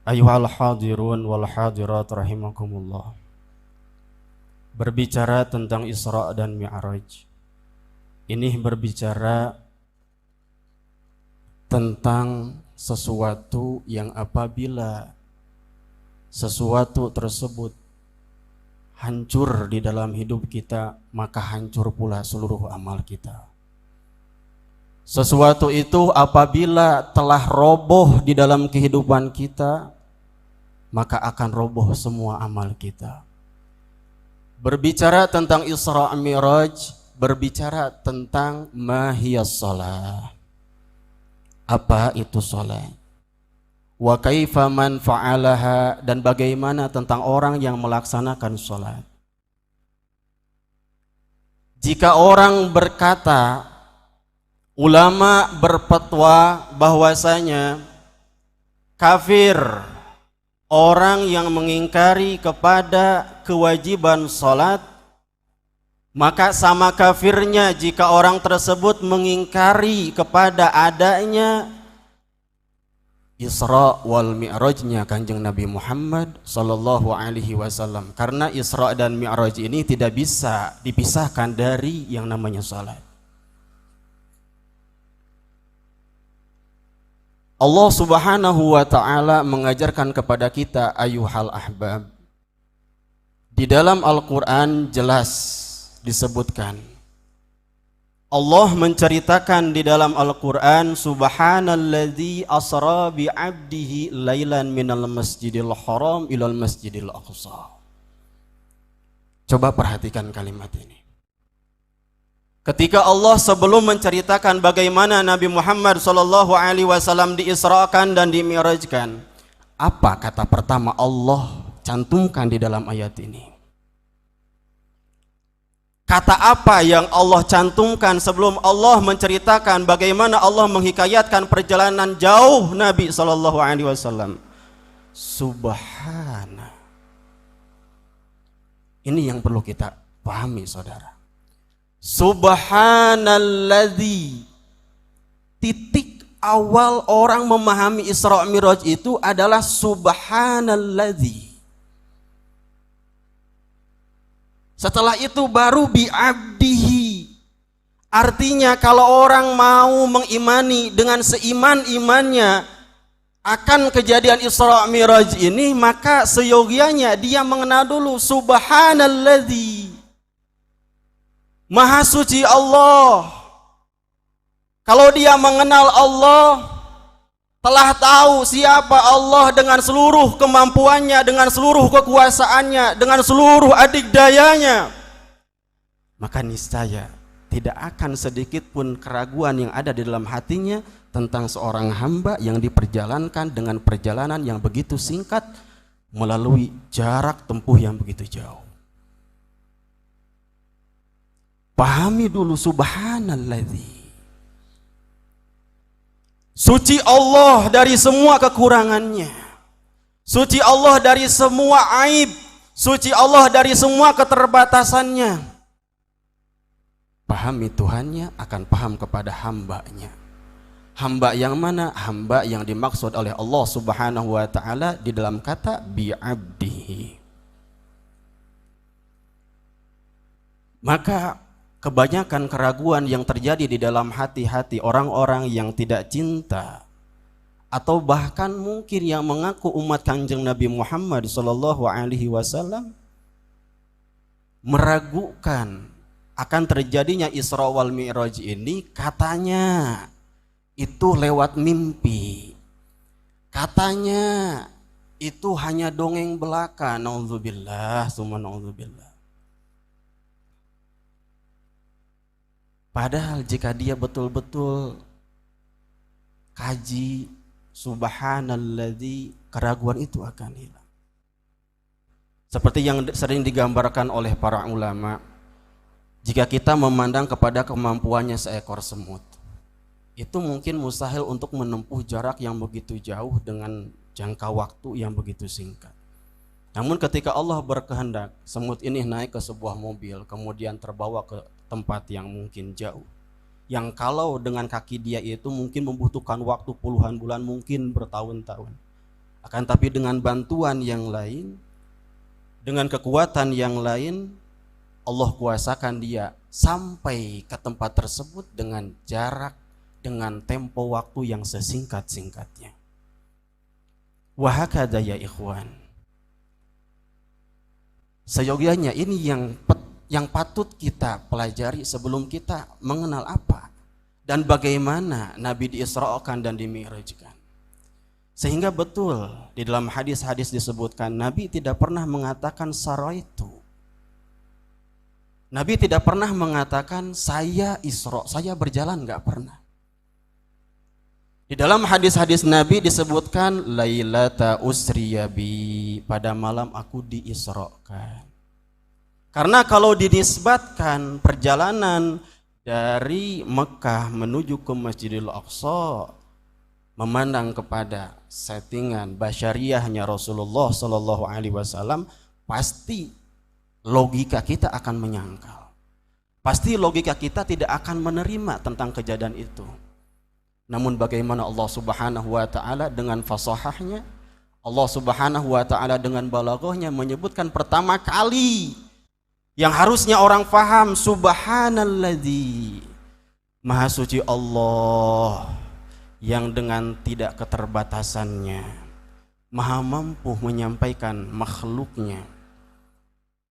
Ayuhal hadirun wal hadirat rahimakumullah. Berbicara tentang Isra dan Mi'raj, ini berbicara tentang sesuatu yang apabila sesuatu tersebut hancur di dalam hidup kita, maka hancur pula seluruh amal kita. Sesuatu itu apabila telah roboh di dalam kehidupan kita, maka akan roboh semua amal kita. Berbicara tentang Isra Mi'raj, berbicara tentang mahiyas shalah. Apa itu salat? Wa kaifa man fa'alaha, dan bagaimana tentang orang yang melaksanakan salat. Jika orang berkata, ulama berfatwa bahwasanya kafir orang yang mengingkari kepada kewajiban salat, maka sama kafirnya jika orang tersebut mengingkari kepada adanya Isra wal Mi'rajnya Kanjeng Nabi Muhammad sallallahu alaihi wasallam. Karena Isra dan Mi'raj ini tidak bisa dipisahkan dari yang namanya salat. Allah Subhanahu wa taala mengajarkan kepada kita, ayuhal ahbab, di dalam Al-Qur'an jelas disebutkan, Allah menceritakan di dalam Al-Qur'an, subhanalladzi asra bi 'abdihi lailan minal masjidil haram ilal masjidil aqsa. Coba perhatikan kalimat ini. Ketika Allah sebelum menceritakan bagaimana Nabi Muhammad sallallahu alaihi wasallam diisrakan dan dimi'rajkan, apa kata pertama Allah cantumkan di dalam ayat ini? Kata apa yang Allah cantumkan sebelum Allah menceritakan bagaimana Allah menghikayatkan perjalanan jauh Nabi sallallahu alaihi wasallam? Subhana. Ini yang perlu kita pahami, saudara. Subhanalladzi, titik awal orang memahami Isra Mi'raj itu adalah subhanalladzi. Setelah itu baru bi'abdihi. Artinya kalau orang mau mengimani dengan seiman-imannya akan kejadian Isra Mi'raj ini, maka seyogianya dia mengenal dulu subhanalladzi, Maha suci Allah. Kalau dia mengenal Allah, telah tahu siapa Allah dengan seluruh kemampuannya, dengan seluruh kekuasaannya, dengan seluruh adikdayanya, maka niscaya tidak akan sedikit pun keraguan yang ada di dalam hatinya tentang seorang hamba yang diperjalankan dengan perjalanan yang begitu singkat melalui jarak tempuh yang begitu jauh. Pahami dulu subhanalladzi. Suci Allah dari semua kekurangannya. Suci Allah dari semua aib. Suci Allah dari semua keterbatasannya. Pahami Tuhannya akan paham kepada hambanya. Hamba yang mana? Hamba yang dimaksud oleh Allah Subhanahu wa ta'ala di dalam kata bi'abdihi. Maka kebanyakan keraguan yang terjadi di dalam hati-hati orang-orang yang tidak cinta atau bahkan mungkin yang mengaku umat Kanjeng Nabi Muhammad sallallahu alaihi wasallam meragukan akan terjadinya Isra wal Mi'raj ini, katanya itu lewat mimpi, katanya itu hanya dongeng belaka. Nauzubillah summa nauzubillah. Padahal jika dia betul-betul kaji subhanalladzi, keraguan itu akan hilang. Seperti yang sering digambarkan oleh para ulama, jika kita memandang kepada kemampuannya seekor semut, itu mungkin mustahil untuk menempuh jarak yang begitu jauh dengan jangka waktu yang begitu singkat. Namun ketika Allah berkehendak, semut ini naik ke sebuah mobil, kemudian terbawa ke tempat yang mungkin jauh, yang kalau dengan kaki dia itu mungkin membutuhkan waktu puluhan bulan, mungkin bertahun-tahun. Akan tapi dengan bantuan yang lain, dengan kekuatan yang lain, Allah kuasakan dia sampai ke tempat tersebut dengan jarak, dengan tempo waktu yang sesingkat-singkatnya. Wahakada ya ikhwan. Seyogianya ini yang patut kita pelajari sebelum kita mengenal apa dan bagaimana Nabi diisra'kan dan dimi'rajkan. Sehingga betul di dalam hadis-hadis disebutkan Nabi tidak pernah mengatakan saraitu. Nabi tidak pernah mengatakan saya Isra, saya berjalan, enggak pernah. Di dalam hadis-hadis Nabi disebutkan lailata usriya bi, pada malam aku diisrakan. Karena kalau dinisbatkan perjalanan dari Mekah menuju ke Masjidil Aqsa, memandang kepada settingan basyariahnya Rasulullah Shallallahu Alaihi Wasallam, pasti logika kita akan menyangkal. Pasti logika kita tidak akan menerima tentang kejadian itu. Namun bagaimana Allah Subhanahu Wa Taala dengan fasahahnya, Allah Subhanahu Wa Taala dengan balaghahnya menyebutkan pertama kali yang harusnya orang faham, subhanalladzi, maha suci Allah yang dengan tidak keterbatasannya maha mampu menyampaikan makhluknya